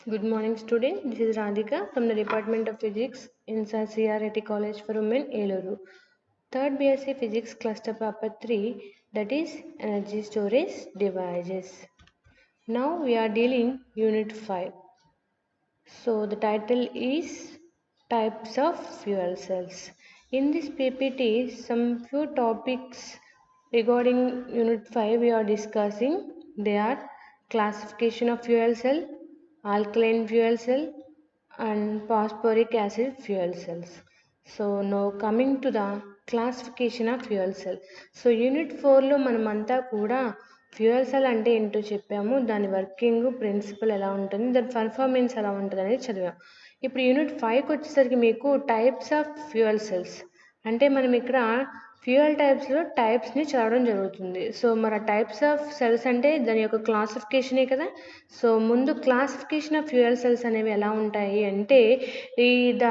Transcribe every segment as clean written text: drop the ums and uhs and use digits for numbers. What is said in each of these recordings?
Good morning, student. This is Radhika from the Department of Physics in CRIT College for Women, Eluru. Third BSc Physics Cluster Paper 3, that is Energy Storage Devices. Now we are dealing Unit 5. So the title is Types of Fuel Cells. In this PPT, some few topics regarding Unit 5 we are discussing. They are classification of fuel cell, alkaline fuel cell, and phosphoric acid fuel cells. So now coming to the classification of fuel cell. So unit 4లో మనమంతా కూడా fuel cell అంటే ఏంటో చెప్పాము, దాని working principle ఎలా ఉంటుంది, దాని పర్ఫార్మెన్స్ ఎలా ఉంటుంది అనేది చదివాం. ఇప్పుడు యూనిట్ 5కి వచ్చేసరికి మీకు టైప్స్ ఆఫ్ ఫ్యూయల్ సెల్స్ అంటే మనం ఇక్కడ ఫ్యూయల్ టైప్స్లో టైప్స్ని చదవడం జరుగుతుంది. సో మరి టైప్స్ ఆఫ్ సెల్స్ అంటే దాని యొక్క క్లాసిఫికేషనే కదా. సో ముందు క్లాసిఫికేషన్ ఆఫ్ ఫ్యూయల్ సెల్స్ అనేవి ఎలా ఉంటాయి అంటే ఈ the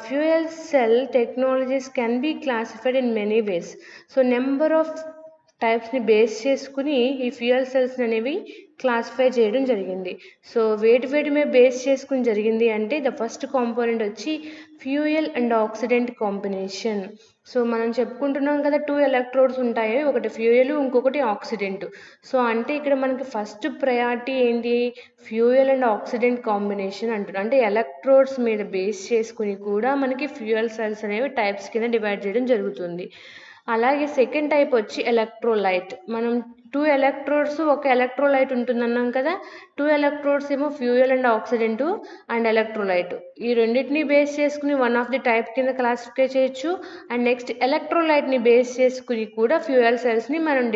fuel cell technologies can be classified in many ways. So number of టైప్స్ని బేస్ చేసుకుని ఈ ఫ్యూయల్ సెల్స్ అనేవి క్లాసిఫై చేయడం జరిగింది. సో వేటి మీద బేస్ చేసుకుని జరిగింది అంటే ద ఫస్ట్ కాంపోనెంట్ వచ్చి fuel and oxidant combination. So మనం చెప్పుకుంటున్నాం కదా, 2 ఎలక్ట్రోడ్స్ ఉంటాయి, ఒకటి ఫ్యూయల్ ఇంకొకటి ఆక్సిడెంట్. సో అంటే ఇక్కడ మనకి ఫస్ట్ ప్రయారిటీ ఏంటి, ఫ్యూయల్ అండ్ ఆక్సిడెంట్ కాంబినేషన్ అంటున్నాం. అంటే ఎలక్ట్రోడ్స్ మీద బేస్ చేసుకుని కూడా మనకి ఫ్యూయల్ సెల్స్ అనేవి టైప్స్ కింద డివైడ్ చేయడం జరుగుతుంది. అలాగే సెకండ్ టైప్ వచ్చి ఎలక్ట్రోలైట్. మనం 2 ఎలక్ట్రోడ్స్ ఒక ఎలక్ట్రోలైట్ ఉంటుందన్నాం కదా, 2 ఎలక్ట్రోడ్స్ ఏమో fuel and oxidant and electrolyte. ఈ రెండింటిని బేస్ చేసుకుని వన్ ఆఫ్ ది టైప్ కింద క్లాసిఫై చేయొచ్చు. అండ్ నెక్స్ట్ ఎలక్ట్రోలైట్ని బేస్ చేసుకుని కూడా ఫ్యూయల్ సెల్స్ని మనం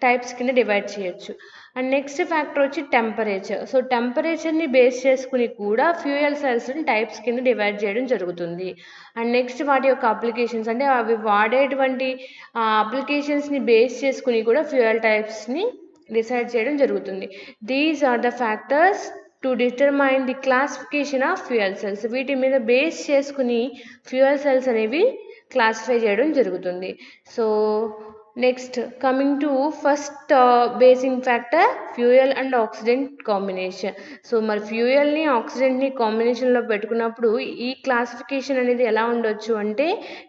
టైప్స్ కింద డివైడ్ చేయొచ్చు. అండ్ నెక్స్ట్ ఫ్యాక్టర్ వచ్చి టెంపరేచర్. సో టెంపరేచర్ని బేస్ చేసుకుని కూడా ఫ్యూయల్ సెల్స్ని టైప్స్ కింద డివైడ్ చేయడం జరుగుతుంది. అండ్ నెక్స్ట్ వాటి యొక్క అప్లికేషన్స్ అంటే అవి వాడేటువంటి అప్లికేషన్స్ని బేస్ చేసుకుని కూడా ఫ్యూయల్ టైప్స్ని డిసైడ్ చేయడం జరుగుతుంది. These are the factors to determine the classification of fuel cells. వీటి మీద బేస్ చేసుకుని ఫ్యూయల్ సెల్స్ అనేవి క్లాసిఫై చేయడం జరుగుతుంది. So next coming to first basing factor fuel and oxidant combination. So మరి ఫ్యూయల్ని ఆక్సిడెంట్ని కాంబినేషన్లో పెట్టుకున్నప్పుడు ఈ క్లాసిఫికేషన్ అనేది ఎలా ఉండొచ్చు అంటే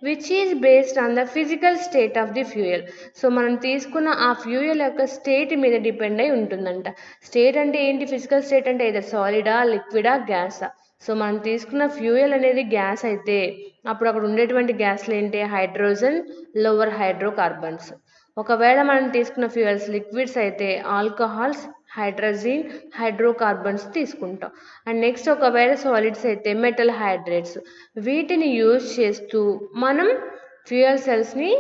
which is based on the physical state of the fuel. So మనం తీసుకున్న ఆ ఫ్యూయల్ యొక్క స్టేట్ మీద డిపెండ్ అయి ఉంటుందంట. స్టేట్ అంటే ఏంటి, ఫిజికల్ స్టేట్ అంటే ఏదో సాలిడా, లిక్విడా, గ్యాసా. సో మనం తీసుకున్న ఫ్యూయల్ అనేది గ్యాస్ అయితే అప్పుడు అక్కడ ఉండేటువంటి గ్యాస్లు ఏంటి, హైడ్రోజన్, లోవర్ హైడ్రోకార్బన్స్. ఒకవేళ మనం తీసుకున్న ఫ్యూయల్స్ లిక్విడ్స్ అయితే ఆల్కహాల్స్, హైడ్రోజన్, హైడ్రోకార్బన్స్ తీసుకుంటాం. అండ్ నెక్స్ట్ ఒకవేళ సాలిడ్స్ అయితే మెటల్ హైడ్రేట్స్. వీటిని యూజ్ చేస్తూ మనం ఫ్యూయల్ సెల్స్ని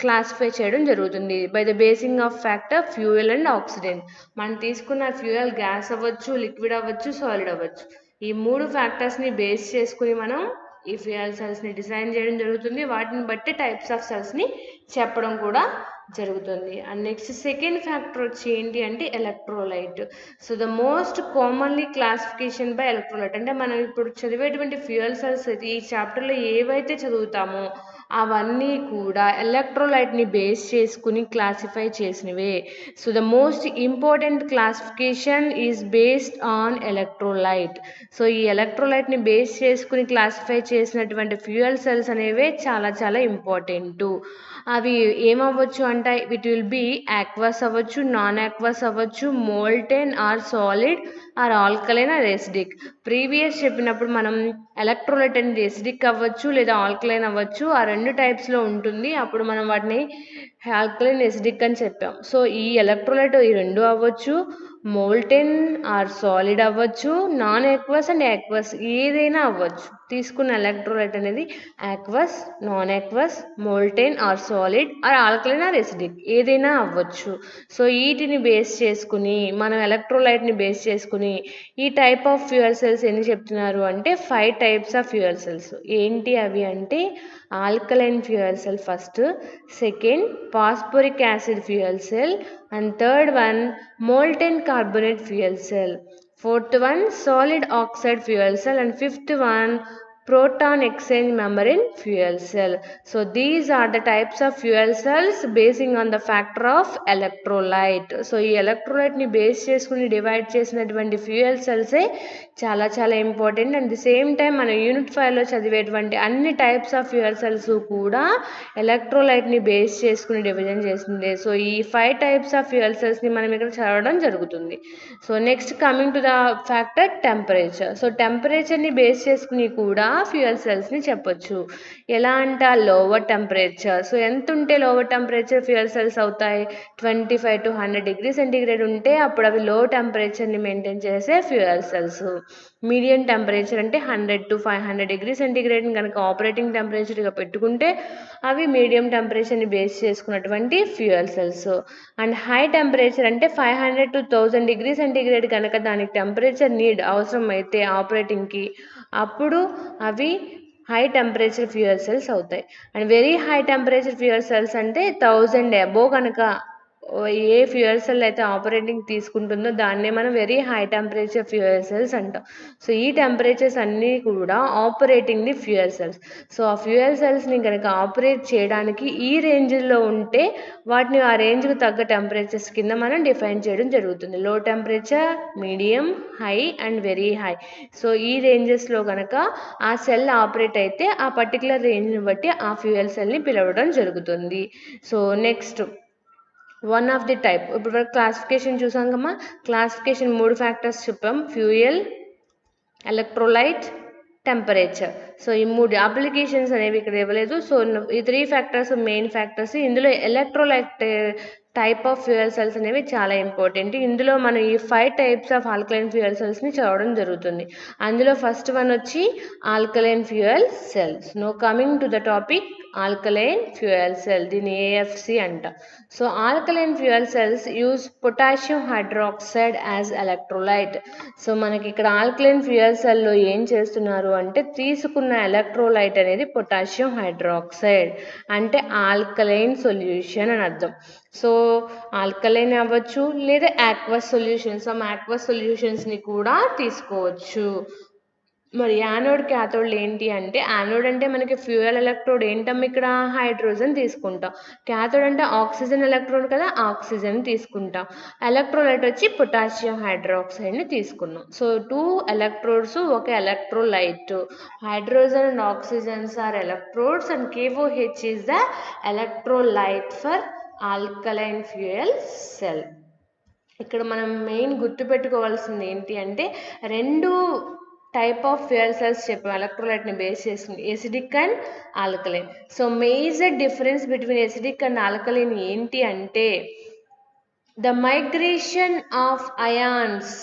క్లాసిఫై చేయడం జరుగుతుంది by the basing of factor fuel and oxidant. మనం తీసుకున్న ఫ్యూయల్ గ్యాస్ అవ్వచ్చు, లిక్విడ్ అవ్వచ్చు, సాలిడ్ అవ్వచ్చు. ఈ 3 ఫ్యాక్టర్స్ని బేస్ చేసుకుని మనం ఈ ఫ్యూయల్ సెల్స్ని డిజైన్ చేయడం జరుగుతుంది. వాటిని బట్టి టైప్స్ ఆఫ్ సెల్స్ని చెప్పడం కూడా జరుగుతుంది. అండ్ నెక్స్ట్ సెకండ్ ఫ్యాక్టర్ వచ్చి ఏంటి అంటే electrolyte. So the most commonly classification by electrolyte. అంటే మనం ఇప్పుడు చదివేటువంటి ఫ్యూయల్ సెల్స్ అయితే ఈ చాప్టర్లో ఏవైతే చదువుతామో అవన్నీ కూడా ఎలక్ట్రోలైట్ని బేస్ చేసుకుని క్లాసిఫై చేసినవే. So the most important classification is based on electrolyte. So ఈ ఎలక్ట్రోలైట్ని బేస్ చేసుకుని క్లాసిఫై చేసినటువంటి ఫ్యూయల్ సెల్స్ అనేవే చాలా చాలా ఇంపార్టెంట్. అవి ఏమవ్వచ్చు అంటే ఇట్ విల్ బి ఆక్వస్ అవ్వచ్చు, నాన్ ఆక్వస్ అవ్వచ్చు, molten or solid or alkaline or acidic. Previous చెప్పినప్పుడు మనం ఎలక్ట్రోలైట్ అనేది ఎసిడిక్ అవ్వచ్చు లేదా ఆల్కలైన్ అవ్వచ్చు, ఆ 2 టైప్స్లో ఉంటుంది. అప్పుడు మనం వాటిని ఆల్కలైన్, ఎసిడిక్ అని చెప్పాం. సో ఈ ఎలక్ట్రోలైట్ ఈ 2 అవ్వచ్చు, మోల్టెన్ ఆర్ సాలిడ్ అవ్వచ్చు, నాన్ ఆక్వస్ అండ్ ఆక్వస్ ఏదైనా అవ్వచ్చు. తీసుకున్న ఎలక్ట్రోలైట్ అనేది aqueous, non aqueous, molten or solid or alkaline or acidic ఏదైనా అవ్వచ్చు. సో వీటిని బేస్ చేసుకుని మనం ఎలక్ట్రోలైట్ని బేస్ చేసుకుని ఈ టైప్ ఆఫ్ ఫ్యూయల్ సెల్స్ ఎన్ని చెప్తున్నారు అంటే 5 టైప్స్ ఆఫ్ ఫ్యూయల్ సెల్స్. ఏంటి అవి అంటే alkaline fuel cell first, second phosphoric acid fuel cell, and third one molten carbonate fuel cell, fourth one solid oxide fuel cell, and fifth one proton exchange member in fuel cell. So these are the types of fuel cells basing on the factor of electrolyte. So ఈ electrolyte ని base చేసుకుని divide చేసినటువంటి fuel సెల్సే చాలా చాలా important. And the same time మన unit 5లో చదివేటువంటి అన్ని types of fuel cells కూడా ఎలక్ట్రోలైట్ని బేస్ చేసుకుని డివిజన్ చేసింది. సో ఈ 5 టైప్స్ ఆఫ్ ఫ్యూయల్ సెల్స్ని మనం ఇక్కడ చదవడం జరుగుతుంది. So next coming to the factor temperature. So టెంపరేచర్ని బేస్ చేసుకుని కూడా ఫ్యూయల్ సెల్స్ని చెప్పొచ్చు. ఎలా అంట లోవర్ టెంపరేచర్. సో ఎంత ఉంటే లోవర్ టెంపరేచర్ ఫ్యూయల్ సెల్స్ అవుతాయి? 25 to 100 డిగ్రీ సెంటీగ్రేడ్ ఉంటే అప్పుడు అవి లో టెంపరేచర్ని మెయింటైన్ చేసే ఫ్యూయల్ సెల్స్. మీడియం టెంపరేచర్ అంటే 100 to 500 డిగ్రీ సెంటీగ్రేడ్ని కనుక ఆపరేటింగ్ టెంపరేచర్గా పెట్టుకుంటే అవి మీడియం టెంపరేచర్ని బేస్ చేసుకున్నటువంటి fuel cells. And high temperature అంటే 500 to 1000 డిగ్రీ సెంటీగ్రేడ్ కనుక దానికి టెంపరేచర్ నీడ్ అవసరం అయితే ఆపరేటింగ్కి అప్పుడు అవి హై టెంపరేచర్ ఫ్యూయల్ సెల్స్ అవుతాయి. And very high temperature fuel cells అంటే 1000 అబోవ్ కనుక ఏ ఫ్యూయల్ సెల్ అయితే ఆపరేటింగ్ తీసుకుంటుందో దాన్నే మనం very high temperature fuel cells అంటాం. సో ఈ టెంపరేచర్స్ అన్నీ కూడా operating the fuel cells. So ఆ ఫ్యూయల్ సెల్స్ని కనుక ఆపరేట్ చేయడానికి ఈ రేంజ్లో ఉంటే వాటిని ఆ రేంజ్కి తగ్గ టెంపరేచర్స్ కింద మనం డిఫైన్ చేయడం జరుగుతుంది. లో temperature, medium, high and very high. So ఈ రేంజెస్లో కనుక ఆ సెల్ ఆపరేట్ అయితే ఆ పర్టికులర్ రేంజ్ని బట్టి ఆ ఫ్యూయల్ సెల్ని పిలవడం జరుగుతుంది. So next one of the type. ఇప్పుడు వరకు క్లాసిఫికేషన్ చూసాం కమ్మా. క్లాసిఫికేషన్ 3 ఫ్యాక్టర్స్ చెప్పాం: ఫ్యూయల్, ఎలక్ట్రోలైట్, టెంపరేచర్. సో ఈ 3 అప్లికేషన్స్ అనేవి ఇక్కడ ఇవ్వలేదు. సో ఈ 3 ఫ్యాక్టర్స్ మెయిన్ ఫ్యాక్టర్స్. ఇందులో electrolyte type of fuel cells అనేవి చాలా ఇంపార్టెంట్. ఇందులో మనం ఈ 5 టైప్స్ ఆఫ్ ఆల్కలైన్ ఫ్యూయల్ సెల్స్ని చదవడం జరుగుతుంది. అందులో ఫస్ట్ వన్ వచ్చి alkaline fuel cells. No coming to the topic alkaline fuel cell, దీన్ని ఏఎఫ్సి అంట. So alkaline fuel cells use potassium hydroxide as electrolyte. So మనకి ఇక్కడ ఆల్కలైన్ ఫ్యూయల్ సెల్లో ఏం చేస్తున్నారు అంటే తీసుకున్న ఎలక్ట్రోలైట్ అనేది పొటాషియం హైడ్రాక్సైడ్ అంటే ఆల్కలైన్ సొల్యూషన్ అని అర్థం. సో ఆల్కలైన్ అవ్వచ్చు లేదా ఆక్వస్ సొల్యూషన్స్, ఆక్వస్ సొల్యూషన్స్ని కూడా తీసుకోవచ్చు. మరి యానోడ్ క్యాథోడ్లు ఏంటి అంటే, యానోడ్ అంటే మనకి ఫ్యూయల్ ఎలక్ట్రోడ్ ఏంటమ్మ ఇక్కడ హైడ్రోజన్ తీసుకుంటాం. క్యాథోడ్ అంటే ఆక్సిజన్ ఎలక్ట్రోడ్ కదా, ఆక్సిజన్ తీసుకుంటాం. ఎలక్ట్రోలైట్ వచ్చి పొటాషియం హైడ్రాక్సైడ్ని తీసుకున్నాం. సో 2 ఎలక్ట్రోడ్స్ ఒక electrolyte. Hydrogen and oxygens are electrodes and KOH is the electrolyte for alkaline fuel cell. ఇక్కడ మనం మెయిన్ గుర్తుపెట్టుకోవాల్సింది ఏంటి అంటే, 2 టైప్ ఆఫ్ ఫ్యూయల్ సెల్స్ చెప్పాం ఎలక్ట్రోలైట్ని బేస్ చేసుకుని, acidic and alkaline. So major difference between acidic and alkaline ఏంటి అంటే, the migration of ions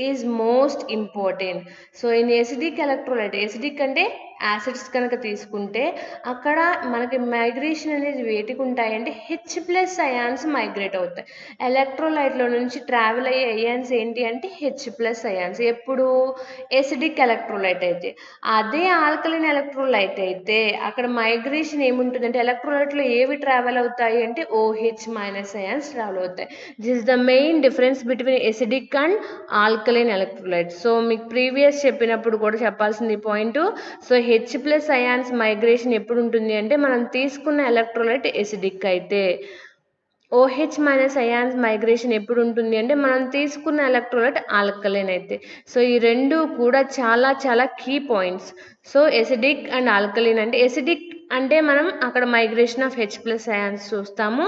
is most important. So in acidic electrolyte, acidic అంటే యాసిడ్స్ కనుక తీసుకుంటే అక్కడ మనకి మైగ్రేషన్ అనేది వేటికి ఉంటాయి అంటే H+ అయాన్స్ మైగ్రేట్ అవుతాయి. ఎలక్ట్రోలైట్లో నుంచి ట్రావెల్ అయ్యే అయాన్స్ ఏంటి అంటే H+ అయాన్స్. ఎప్పుడు ఎసిడిక్ ఎలక్ట్రోలైట్ అయితే. అదే ఆల్కలైన్ ఎలక్ట్రోలైట్ అయితే అక్కడ మైగ్రేషన్ ఏముంటుందంటే ఎలక్ట్రోలైట్లో ఏవి ట్రావెల్ అవుతాయి అంటే OH- అయాన్స్ ట్రావెల్ అవుతాయి. This is the main difference between acidic and alkaline electrolyte. So మీకు ప్రీవియస్ చెప్పినప్పుడు కూడా చెప్పాల్సింది point. So H+ ions migration ఎప్పుడు ఉంటుంది అంటే మనం తీసుకున్న ఎలక్ట్రోలైట్ ఎసిడిక్ అయితే. OH- అయాన్స్ మైగ్రేషన్ ఎప్పుడు ఉంటుంది అంటే మనం తీసుకున్న ఎలక్ట్రోలైట్ ఆల్కలైన్ అయితే. సో ఈ 2 కూడా చాలా చాలా key points. So acidic and alkaline అంటే, ఎసిడిక్ అంటే మనం అక్కడ మైగ్రేషన్ ఆఫ్ H+ అయాన్స్ చూస్తాము.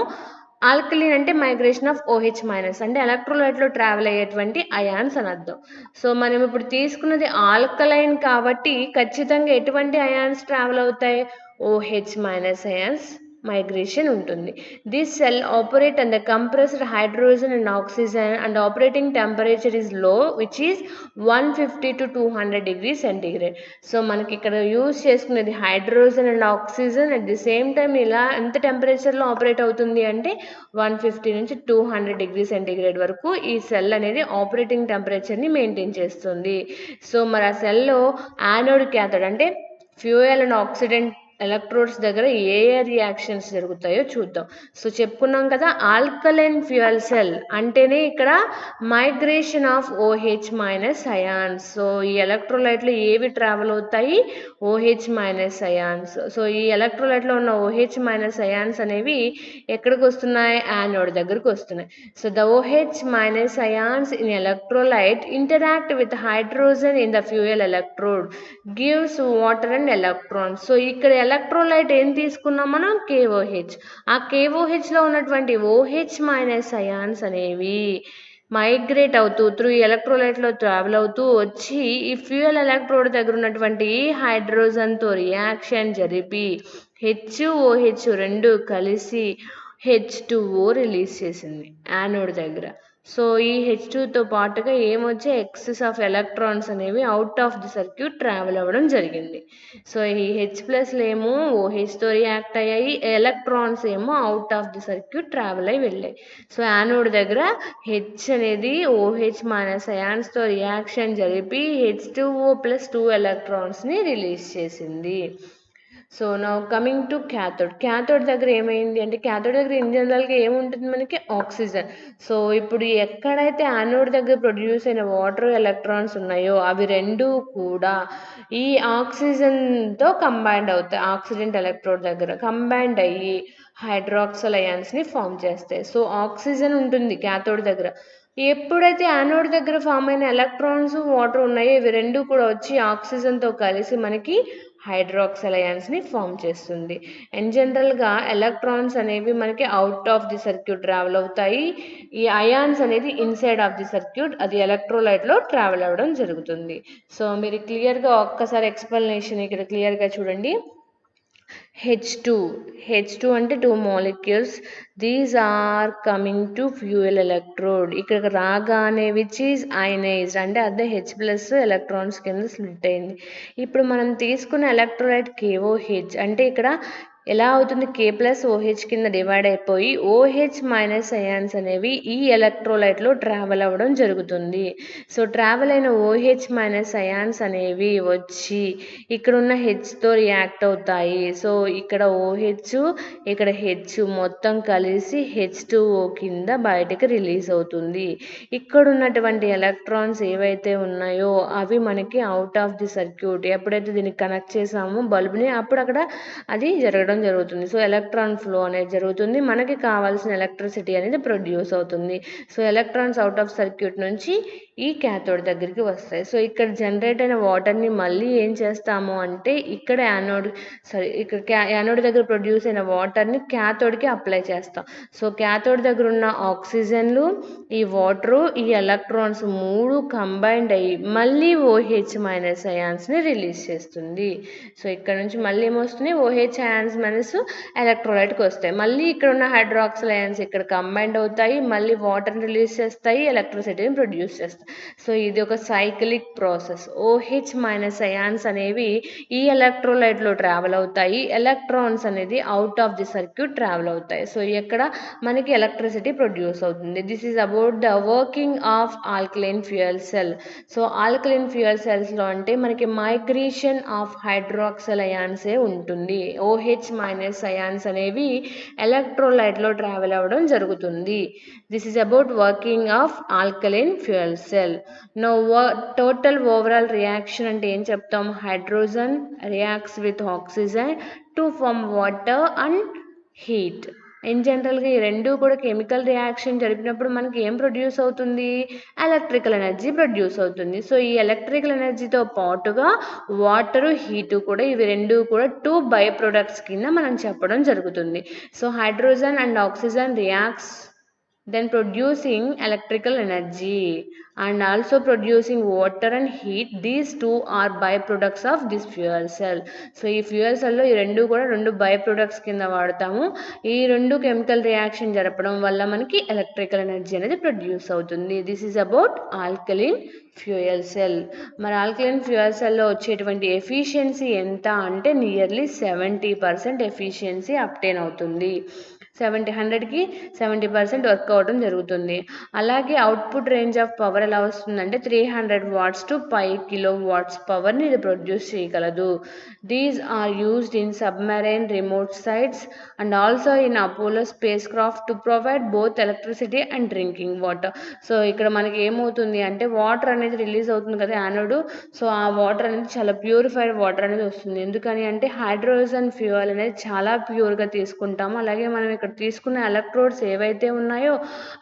ఆల్కలైన్ అంటే మైగ్రేషన్ ఆఫ్ OH- అంటే ఎలక్ట్రోలైట్లో ట్రావెల్ అయ్యేటువంటి అయాన్స్ అని అర్థం. సో మనం ఇప్పుడు తీసుకున్నది ఆల్కలైన్ కాబట్టి ఖచ్చితంగా ఎటువంటి అయాన్స్ ట్రావెల్ అవుతాయి? OH- అయాన్స్ మైగ్రేషన్ ఉంటుంది. This cell operate and the compressed hydrogen and oxygen and operating temperature is low which is 150 to 200 degree centigrade. So మనకి ఇక్కడ యూజ్ చేసుకునేది hydrogen and oxygen. At the same time ఇలా ఎంత టెంపరేచర్లో operate అవుతుంది అంటే 150 నుంచి 200 degree centigrade వరకు ఈ సెల్ అనేది ఆపరేటింగ్ టెంపరేచర్ని మెయింటైన్ చేస్తుంది. సో మరి ఆ సెల్లో యానోడ్ క్యాథోడ్ అంటే ఫ్యూయల్ అండ్ ఆక్సిడెంట్ ఎలక్ట్రోడ్స్ దగ్గర ఏ ఏ రియాక్షన్స్ జరుగుతాయో చూద్దాం. సో చెప్పుకున్నాం కదా, ఆల్కలైన్ ఫ్యూయల్ సెల్ అంటేనే ఇక్కడ migration of OH minus ions. So ఈ ఎలక్ట్రోలైట్లు ఏవి ట్రావెల్ అవుతాయి? OH minus ions. సో ఈ ఎలక్ట్రోలైట్లో ఉన్న ఓహెచ్ మైనస్ అయాన్స్ అనేవి ఎక్కడికి వస్తున్నాయి? యానోడ్ దగ్గరికి వస్తున్నాయి. So the OH minus ions in electrolyte interact with hydrogen in the fuel electrode gives water and electrons. So ఇక్కడ ఎలక్ట్రోలైట్ ఏం తీసుకున్నాం మనం? కేఓహెచ్. ఆ కేఓహెచ్లో ఉన్నటువంటి ఓహెచ్ మైనస్ అయాన్స్ అనేవి మైగ్రేట్ అవుతూ త్రూ ఎలక్ట్రోలైట్లో ట్రావెల్ అవుతూ వచ్చి ఈ ఫ్యూయల్ ఎలక్ట్రోడ్ దగ్గర ఉన్నటువంటి హైడ్రోజన్తో రియాక్షన్ జరిపి హెచ్ఓహెచ్ రెండు కలిసి H2O రిలీజ్ చేసింది యానోడ్ దగ్గర. సో ఈ H2తో పాటుగా ఏమొచ్చే ఎక్సెస్ ఆఫ్ ఎలక్ట్రాన్స్ అనేవి out of the circuit travel అవ్వడం జరిగింది. సో ఈ H+ ఏమో OHతో రియాక్ట్ అయ్యాయి, ఎలక్ట్రాన్స్ ఏమో out of the circuit travel అయి వెళ్ళాయి. సో యానోడ్ దగ్గర H అనేది OH మైనస్ అయాన్స్తో రియాక్షన్ జరిపి H2O+2 ఎలక్ట్రాన్స్ని రిలీజ్ చేసింది. So now coming to cathode. Cathode దగ్గర ఏమైంది అంటే, క్యాథోడ్ దగ్గర ఇన్ జనరల్గా ఏముంటుంది మనకి? ఆక్సిజన్. సో ఇప్పుడు ఎక్కడైతే యానోడ్ దగ్గర ప్రొడ్యూస్ అయిన వాటర్ ఎలక్ట్రాన్స్ ఉన్నాయో అవి రెండు కూడా ఈ ఆక్సిజన్తో కంబైండ్ అవుతాయి. ఆక్సిజన్ ఎలక్ట్రోడ్ దగ్గర కంబైండ్ అయ్యి హైడ్రాక్సల్ అయాన్స్ని ఫామ్ చేస్తాయి. సో ఆక్సిజన్ ఉంటుంది క్యాథోడ్ దగ్గర. ఎప్పుడైతే యానోడ్ దగ్గర ఫామ్ అయిన ఎలక్ట్రాన్స్ వాటర్ ఉన్నాయో ఇవి రెండు కూడా వచ్చి ఆక్సిజన్తో కలిసి మనకి హైడ్రాక్సల్ అయాన్స్ని ఫామ్ చేస్తుంది. అండ్ జనరల్గా ఎలక్ట్రాన్స్ అనేవి మనకి out of the circuit travel అవుతాయి. ఈ అయాన్స్ అనేది ఇన్సైడ్ ఆఫ్ ది సర్క్యూట్ అది ఎలక్ట్రోలైట్లో ట్రావెల్ అవ్వడం జరుగుతుంది. సో మీరు క్లియర్గా ఒక్కసారి ఎక్స్ప్లెనేషన్ ఇక్కడ క్లియర్గా చూడండి. H2 అంటే 2 molecules. These are coming to fuel electrode. ఇక్కడ రాగానే విచ్ ఈజ్ అయనైజ్డ్ అంటే అదే H+ ఎలక్ట్రాన్స్ కింద స్ప్లిట్ అయింది. ఇప్పుడు మనం తీసుకున్న ఎలక్ట్రోలైట్ KOH అంటే ఇక్కడ ఎలా అవుతుంది? K+OH కింద డివైడ్ అయిపోయి OH మైనస్ అయాన్స్ అనేవి ఈ ఎలక్ట్రోలైట్లో ట్రావెల్ అవ్వడం జరుగుతుంది. సో ట్రావెల్ అయిన OH మైనస్ అయాన్స్ అనేవి వచ్చి ఇక్కడ ఉన్న Hతో రియాక్ట్ అవుతాయి. సో ఇక్కడ OH ఇక్కడ H మొత్తం కలిసి H2O కింద బయటకు రిలీజ్ అవుతుంది. ఇక్కడ ఉన్నటువంటి ఎలక్ట్రాన్స్ ఏవైతే ఉన్నాయో అవి మనకి అవుట్ ఆఫ్ ది సర్క్యూట్ ఎప్పుడైతే దీన్ని కనెక్ట్ చేసామో బల్బ్ని అప్పుడు అక్కడ అది జరగడం జరుగుతుంది. సో ఎలక్ట్రాన్ ఫ్లో అనేది జరుగుతుంది, మనకి కావాల్సిన ఎలక్ట్రిసిటీ అనేది ప్రొడ్యూస్ అవుతుంది. So electrons out of circuit నుంచి ఈ క్యాథోడ్ దగ్గరికి వస్తాయి. సో ఇక్కడ జనరేట్ అయిన వాటర్ని మళ్ళీ ఏం చేస్తాము అంటే ఇక్కడ యానోడ్ దగ్గర ప్రొడ్యూస్ అయిన వాటర్ని క్యాథోడ్కి అప్లై చేస్తాం. సో క్యాథోడ్ దగ్గర ఉన్న ఆక్సిజన్లు, ఈ వాటరు, ఈ ఎలక్ట్రాన్స్ మూడు కంబైండ్ అయ్యి మళ్ళీ OH మైనస్ అయాన్స్ని రిలీజ్ చేస్తుంది. సో ఇక్కడ నుంచి మళ్ళీ ఏమొస్తుంది? OH అయాన్స్ మైనస్ ఎలక్ట్రోలైట్కి వస్తాయి. మళ్ళీ ఇక్కడ ఉన్న హైడ్రాక్సిల్ అయాన్స్ ఇక్కడ కంబైండ్ అవుతాయి, మళ్ళీ వాటర్ని రిలీజ్ చేస్తాయి, ఎలక్ట్రిసిటీని ప్రొడ్యూస్ చేస్తాయి. సో ఇది ఒక cyclic process. OH minus ions అనేవి ఈ ఎలక్ట్రోలైట్లో ట్రావెల్ అవుతాయి, ఎలక్ట్రాన్స్ అనేది out of the circuit travel అవుతాయి. సో ఎక్కడ మనకి ఎలక్ట్రిసిటీ ప్రొడ్యూస్ అవుతుంది. This is about the working of alkaline fuel cell. So alkaline fuel సెల్స్లో అంటే మనకి మైగ్రేషన్ ఆఫ్ హైడ్రాక్సిల్ అయాన్సే ఉంటుంది. OH మైనస్ అయాన్స్ అనేవి ఎలక్ట్రోలైట్లో ట్రావెల్ అవ్వడం జరుగుతుంది. This is about working of alkaline fuel cell. No total overall reaction అంటే ఏం చెప్తాం? Hydrogen reacts with oxygen to form water and heat. In జనరల్గా ఈ రెండు కూడా కెమికల్ రియాక్షన్ జరిపినప్పుడు మనకి ఏం ప్రొడ్యూస్ అవుతుంది? ఎలక్ట్రికల్ ఎనర్జీ ప్రొడ్యూస్ అవుతుంది. సో ఈ ఎలక్ట్రికల్ ఎనర్జీతో పాటుగా వాటరు, హీటు కూడా ఇవి రెండు కూడా 2 బై ప్రొడక్ట్స్ కింద మనం చెప్పడం జరుగుతుంది. So hydrogen and oxygen reacts then producing electrical energy and also producing water and heat. These two are byproducts of this fuel cell. So ఈ ఫ్యూయల్ సెల్లో ఈ రెండు కూడా 2 బై ప్రొడక్ట్స్ కింద వాడతాము. ఈ రెండు కెమికల్ రియాక్షన్ జరపడం వల్ల మనకి ఎలక్ట్రికల్ ఎనర్జీ అనేది ప్రొడ్యూస్ అవుతుంది. This is about alkaline fuel cell. మరి ఆల్కలైన్ ఫ్యూయల్ సెల్లో వచ్చేటువంటి ఎఫిషియన్సీ ఎంత అంటే నియర్లీ 70% ఎఫిషియన్సీ అప్టైన్ అవుతుంది. 100కి 70% వర్క్ అవ్వడం జరుగుతుంది. అలాగే అవుట్పుట్ రేంజ్ ఆఫ్ పవర్ ఎలా వస్తుందంటే 300 వాట్స్ టు 5 కిలో వాట్స్ పవర్ని ఇది ప్రొడ్యూస్ చేయగలదు. These are used in submarine remote sites and also in Apollo spacecraft to provide both electricity and drinking water. So ఇక్కడ మనకి ఏమవుతుంది అంటే వాటర్ అనేది రిలీజ్ అవుతుంది కదా యానోడ్. సో ఆ వాటర్ అనేది చాలా ప్యూరిఫైడ్ వాటర్ అనేది వస్తుంది. ఎందుకని అంటే హైడ్రోజన్ ఫ్యూయల్ అనేది చాలా ప్యూర్గా తీసుకుంటాము. అలాగే మనం ఇక్కడ తీసుకున్న ఎలక్ట్రోడ్స్ ఏవైతే ఉన్నాయో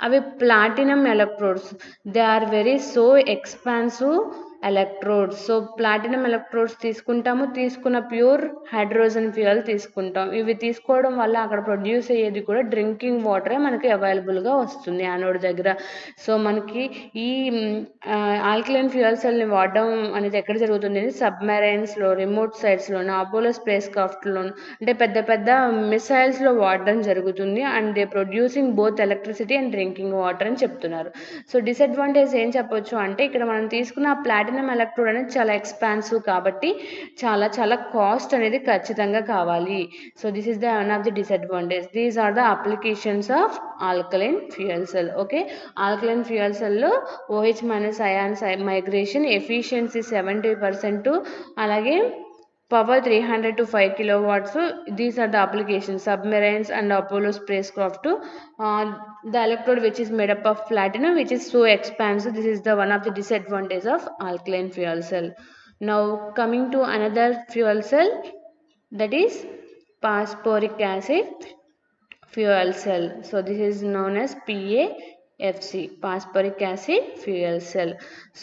అవి platinum electrodes. They are very so expensive electrodes. So platinum electrodes తీసుకున్న ప్యూర్ హైడ్రోజన్ ఫ్యూయల్ తీసుకుంటాం. ఇవి తీసుకోవడం వల్ల అక్కడ ప్రొడ్యూస్ అయ్యేది కూడా డ్రింకింగ్ వాటరే మనకి అవైలబుల్గా వస్తుంది యానోడ్ దగ్గర. సో మనకి ఈ ఆల్కలైన్ ఫ్యూయల్ సెల్ని వాడడం అనేది ఎక్కడ జరుగుతుంది అంటే సబ్మెరైన్స్లో, రిమోట్ సైట్స్లోను, అపోలో స్పేస్ క్రాఫ్ట్లోను, అంటే పెద్ద పెద్ద మిసైల్స్లో వాడడం జరుగుతుంది. And they producing both electricity and drinking water అని చెప్తున్నారు. సో డిసడ్వాంటేజ్ ఏం చెప్పొచ్చు అంటే ఇక్కడ మనం తీసుకున్న ప్లాటినం ఎలక్ట్రోడ్ అనేది చాలా ఎక్స్పాన్సివ్ కాబట్టి చాలా చాలా కాస్ట్ అనేది ఖచ్చితంగా కావాలి. So this is the one of the disadvantage. These are the applications of alkaline fuel cell. Okay, alkaline fuel సెల్లో OH minus ions migration, efficiency 70%, అలాగే power 300 to 5 kilowatts. These are the applications submarines and Apollo spacecraft. The electrode which is made up of platinum, which is so expansive. This is the one of the disadvantage of alkaline fuel cell. Now coming to another fuel cell, that is phosphoric acid fuel cell. So this is known as PAFC, phosphoric acid fuel cell.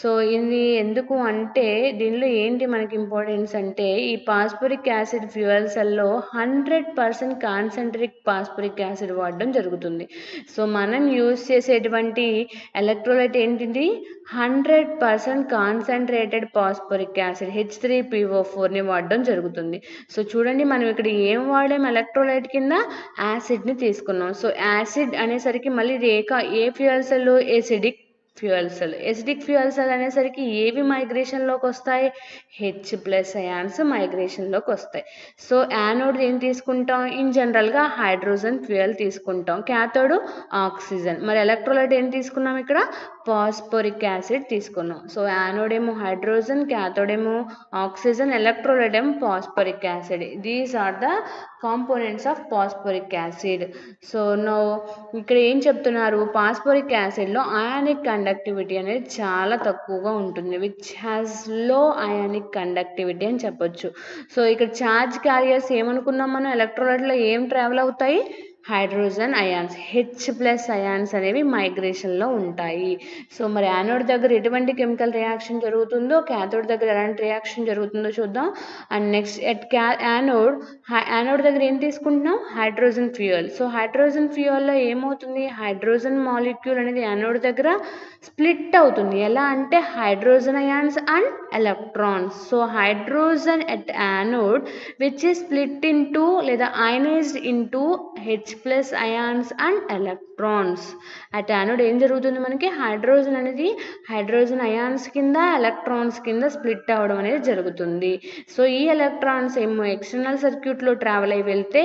So ఇది ఎందుకు అంటే దీనిలో ఏంటి మనకి importance అంటే ఈ పాస్పోరిక్ acid fuel సెల్లో 100% concentric పాస్పోరిక్ acid వాడడం జరుగుతుంది. సో మనం యూజ్ చేసేటువంటి ఎలక్ట్రోలైట్ ఏంటిది 100% కాన్సన్ట్రేటెడ్ పాస్పోరిక్ యాసిడ్ H3PO4ని వాడడం జరుగుతుంది. సో చూడండి మనం ఇక్కడ ఏం వాడాం ఎలక్ట్రోలైట్ కింద యాసిడ్ని తీసుకున్నాం. సో యాసిడ్ అనేసరికి మళ్ళీ ఏ fuel cell acidic fuel cell. Acidic fuel cell అనేసరికి ఏవి మైగ్రేషన్లోకి వస్తాయి H+ అయాన్స్ మైగ్రేషన్లోకి వస్తాయి. సో యానోడ్ ఏం తీసుకుంటాం ఇన్ జనరల్గా హైడ్రోజన్ ఫ్యూయల్ తీసుకుంటాం, క్యాథోడ్ ఆక్సిజన్. మరి ఎలక్ట్రోలైట్ ఏం తీసుకున్నాం ఇక్కడ ఫాస్ఫోరిక్ యాసిడ్ తీసుకున్నాం. సో యానోడ్ ఏమో హైడ్రోజన్, క్యాథోడ్ ఏమో ఆక్సిజన్, ఎలక్ట్రోలైట్ ఏమో phosphoric acid. These are the components of phosphoric acid. So no ఇక్కడ ఏం చెప్తున్నారు ఫాస్ఫోరిక్ యాసిడ్లో అయానిక్ కండక్టివిటీ అనేది చాలా తక్కువగా ఉంటుంది, విచ్ హ్యాస్ లో అయానిక్ కండక్టివిటీ అని చెప్పొచ్చు. సో ఇక్కడ ఛార్జ్ క్యారియర్స్ ఏమనుకున్నాం మనం ఎలక్ట్రోలైట్లో ఏం ట్రావెల్ అవుతాయి హైడ్రోజన్ అయాన్స్, H+ అయాన్స్ అనేవి మైగ్రేషన్లో ఉంటాయి. సో మరి యానోడ్ దగ్గర ఎటువంటి కెమికల్ రియాక్షన్ జరుగుతుందో క్యాథోడ్ దగ్గర ఎలాంటి రియాక్షన్ జరుగుతుందో చూద్దాం. అండ్ నెక్స్ట్ యానోడ్ దగ్గర ఏం తీసుకుంటున్నాం హైడ్రోజన్ ఫ్యూయల్. సో హైడ్రోజన్ ఫ్యూయల్లో ఏమవుతుంది హైడ్రోజన్ మాలిక్యూల్ అనేది యానోడ్ దగ్గర స్ప్లిట్ అవుతుంది. ఎలా అంటే hydrogen ions and electrons. So hydrogen at anode which is split into లేదా ionized into H+ ions and electrons. At anode ఏం జరుగుతుంది మనకి హైడ్రోజన్ అనేది హైడ్రోజన్ అయాన్స్ కింద ఎలక్ట్రాన్స్ కింద స్ప్లిట్ అవ్వడం అనేది జరుగుతుంది. సో ఈ ఎలక్ట్రాన్స్ ఏమో ఎక్స్టర్నల్ సర్క్యూట్లో ట్రావెల్ అయి వెళ్తే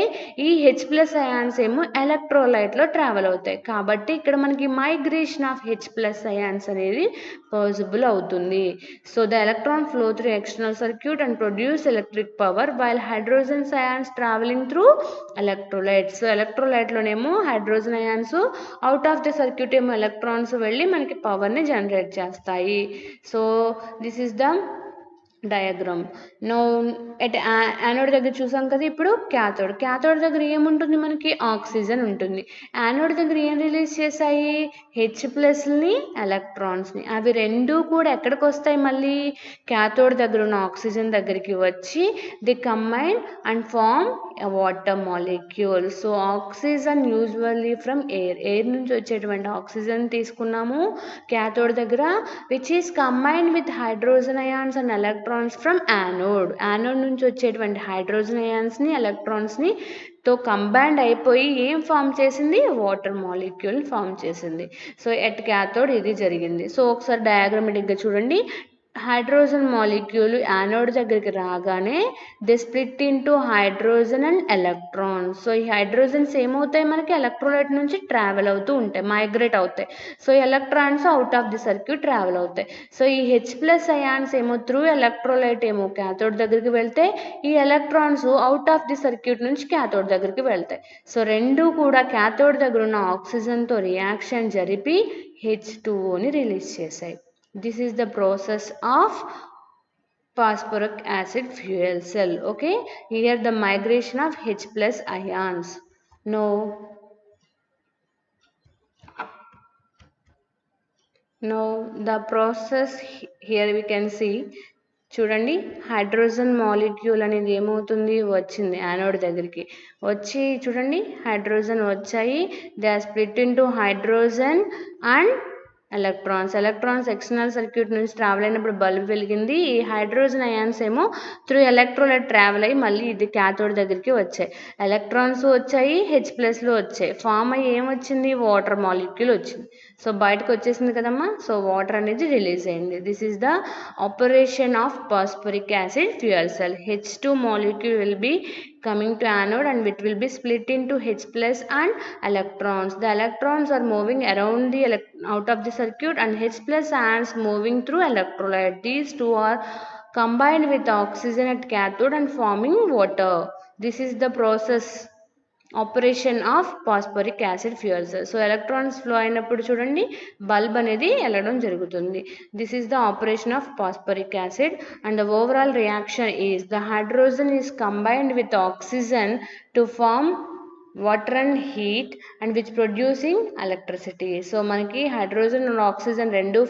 ఈ H+ అయాన్స్ ఏమో ఎలక్ట్రోలైట్లో ట్రావెల్ అవుతాయి. కాబట్టి ఇక్కడ మనకి మైగ్రేషన్ ఆఫ్ H+ అయాన్స్ అనేది పాసిబుల్ అవుతుంది. So the electron flow through external circuit and produce electric power while hydrogen ions travelling through electrolytes. So ఎలక్ట్రోలైట్లోనేమో hydrogen ions, out of the circuit ఏమో electrons వెళ్ళి మనకి పవర్ని జనరేట్ చేస్తాయి. So this is the diagram. No at anode దగ్గర చూసాం కదా, ఇప్పుడు క్యాథోడ్ దగ్గర ఏముంటుంది మనకి ఆక్సిజన్ ఉంటుంది. యానోడ్ దగ్గర ఏం రిలీజ్ చేశాయి H+ని ఎలక్ట్రాన్స్ని. అవి రెండూ కూడా ఎక్కడికి వస్తాయి మళ్ళీ క్యాథోడ్ దగ్గర ఉన్న ఆక్సిజన్ దగ్గరికి వచ్చి the combine and form water molecule. So oxygen usually from air నుంచి వచ్చేటువంటి ఆక్సిజన్ తీసుకున్నాము క్యాథోడ్ దగ్గర, which is combined with hydrogen ions and electrons from anode నుంచి వచ్చేటువంటి హైడ్రోజన్ అయాన్స్ని ఎలక్ట్రాన్స్ని తో కంబైండ్ అయిపోయి ఏం ఫామ్ చేసింది వాటర్ మాలిక్యూల్ ఫామ్ చేసింది. సో ఎట్ క్యాథోడ్ ఇది జరిగింది. సో ఒకసారి డయాగ్రామెటిక్గా చూడండి. హైడ్రోజన్ మాలిక్యూల్ యానోడ్ దగ్గరికి రాగానే they split into hydrogen and electrons. So ఈ హైడ్రోజన్స్ ఏమవుతాయి, మనకి ఎలక్ట్రోలైట్ నుంచి ట్రావెల్ అవుతూ ఉంటాయి, మైగ్రేట్ అవుతాయి. So electrons out of the circuit travel అవుతాయి. సో ఈ H+ అయాన్స్ ఏమో త్రూ ఎలక్ట్రోలైట్ ఏమో క్యాథోడ్ దగ్గరికి వెళ్తే, ఈ electrons out of the circuit నుంచి క్యాథోడ్ దగ్గరికి వెళ్తాయి. సో రెండు కూడా క్యాథోడ్ దగ్గర ఉన్న ఆక్సిజన్తో రియాక్షన్ జరిపి H2Oని రిలీజ్ చేశాయి. This is the process of phosphoric acid fuel cell. Okay, here the migration of H+ ions. Now the process here we can see. చూడండి, హైడ్రోజన్ మాలిక్యూల్ అనేది ఏమవుతుంది, వచ్చింది యానోడ్ దగ్గరికి వచ్చి, చూడండి హైడ్రోజన్ వచ్చాయి, they are split into hydrogen and electrons external circuit నుంచి travel అయినప్పుడు బల్బ్ వెలిగింది. ఈ హైడ్రోజన్ అయాన్స్ ఏమో త్రూ ఎలక్ట్రోలైట్ ట్రావెల్ అయ్యి మళ్ళీ ఇది క్యాథోడ్ దగ్గరికి వచ్చాయి. ఎలక్ట్రాన్స్ వచ్చాయి, H+లు వచ్చాయి, ఫామ్ అయ్యి ఏమొచ్చింది, వాటర్ మాలిక్యూల్ వచ్చింది. సో బయటకు వచ్చేసింది కదమ్మా. సో వాటర్ అనేది రిలీజ్ అయింది. This is the operation of phosphoric acid fuel cell. H2 molecule will be coming to anode and it will be split into H+ and electrons. The electrons are moving around the out of the circuit and H+ ions moving through electrolyte. These two are combined with oxygen at cathode and forming water. This is the process operation of phosphoric acid fuel cell. So electrons flow అయినప్పుడు చూడండి bulb అనేది వెళ్ళడం జరుగుతుంది. This is the operation of phosphoric acid and the overall reaction is the hydrogen is combined with oxygen to form water and heat and which producing electricity. So మనకి hydrogen and oxygen రెండు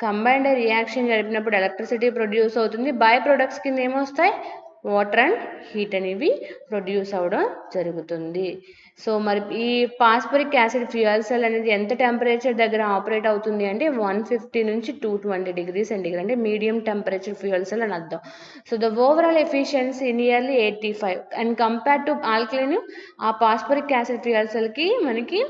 combined reaction జరిపినప్పుడు electricity produce అవుతుంది. Byproducts కింద ఏమొస్తాయి, water and heat అనేవి produce అవ్వడం జరుగుతుంది. So మరి ఈ ఫాస్ఫరిక్ యాసిడ్ ఫ్యూయల్ సెల్ అనేది ఎంత టెంపరేచర్ దగ్గర ఆపరేట్ అవుతుంది అంటే 150 నుంచి 220 degrees సెంటిగ్రేడ్, అంటే మీడియం టెంపరేచర్ ఫ్యూయల్ సెల్ అని అర్థం. So the overall efficiency nearly 85 and compare to alkaline, ఆ ఫాస్ఫరిక్ యాసిడ్ ఫ్యూయల్ సెల్కి మనకి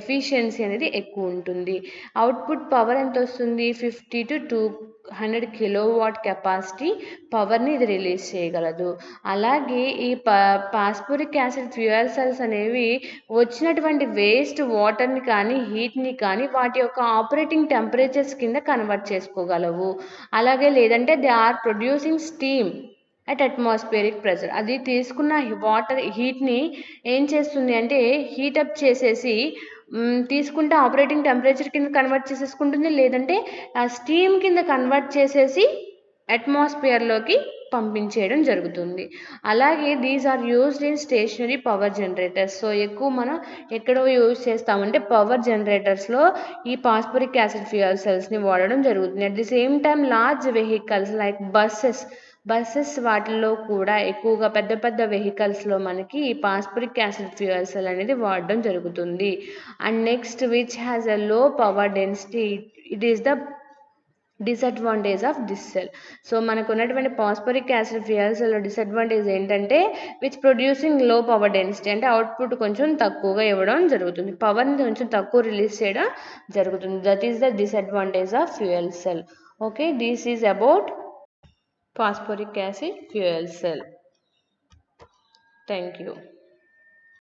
ఎఫిషియన్సీ అనేది ఎక్కువ ఉంటుంది. అవుట్పుట్ పవర్ ఎంత వస్తుంది, 50 to 200 కిలోవాట్ కెపాసిటీ పవర్ని ఇది రిలీజ్ చేయగలదు. అలాగే ఈ ఫాస్ఫరిక్ యాసిడ్ ఫ్యూయల్ సెల్స్ అనేవి వచ్చినటువంటి వేస్ట్ వాటర్ని కానీ హీట్ని కానీ వాటి యొక్క ఆపరేటింగ్ టెంపరేచర్స్ కింద కన్వర్ట్ చేసుకోగలవు. అలాగే లేదంటే they are producing steam at atmospheric pressure. అది తీసుకున్న వాటర్ హీట్ని ఏం చేస్తుంది అంటే హీటప్ చేసేసి తీసుకుంటే ఆపరేటింగ్ టెంపరేచర్ కింద కన్వర్ట్ చేసేసుకుంటుంది, లేదంటే ఆ స్టీమ్ కింద కన్వర్ట్ చేసేసి అట్మాస్ఫియర్లోకి పంపించేయడం జరుగుతుంది. అలాగే these are used in stationary power generators. So ఎక్కువ మనం ఎక్కడో యూజ్ చేస్తామంటే పవర్ జనరేటర్స్లో ఈ ఫాస్ఫరిక్ యాసిడ్ ఫ్యూయల్ సెల్స్ని వాడడం జరుగుతుంది. At the same time large vehicles like buses వాటిల్లో కూడా ఎక్కువగా పెద్ద పెద్ద వెహికల్స్లో మనకి ఈ ఫాస్ఫరిక్ యాసిడ్ ఫ్యూయల్ సెల్ అనేది వాడడం జరుగుతుంది. And next which has a low power density, it is the disadvantage of this cell. So మనకు ఉన్నటువంటి phosphoric acid fuel cell disadvantage ఏంటంటే which producing low power density, అంటే అవుట్పుట్ కొంచెం తక్కువగా ఇవ్వడం జరుగుతుంది, పవర్ని కొంచెం తక్కువ రిలీజ్ చేయడం జరుగుతుంది. That is the disadvantage of fuel cell. Okay, this is about phosphoric acid fuel cell. Thank you.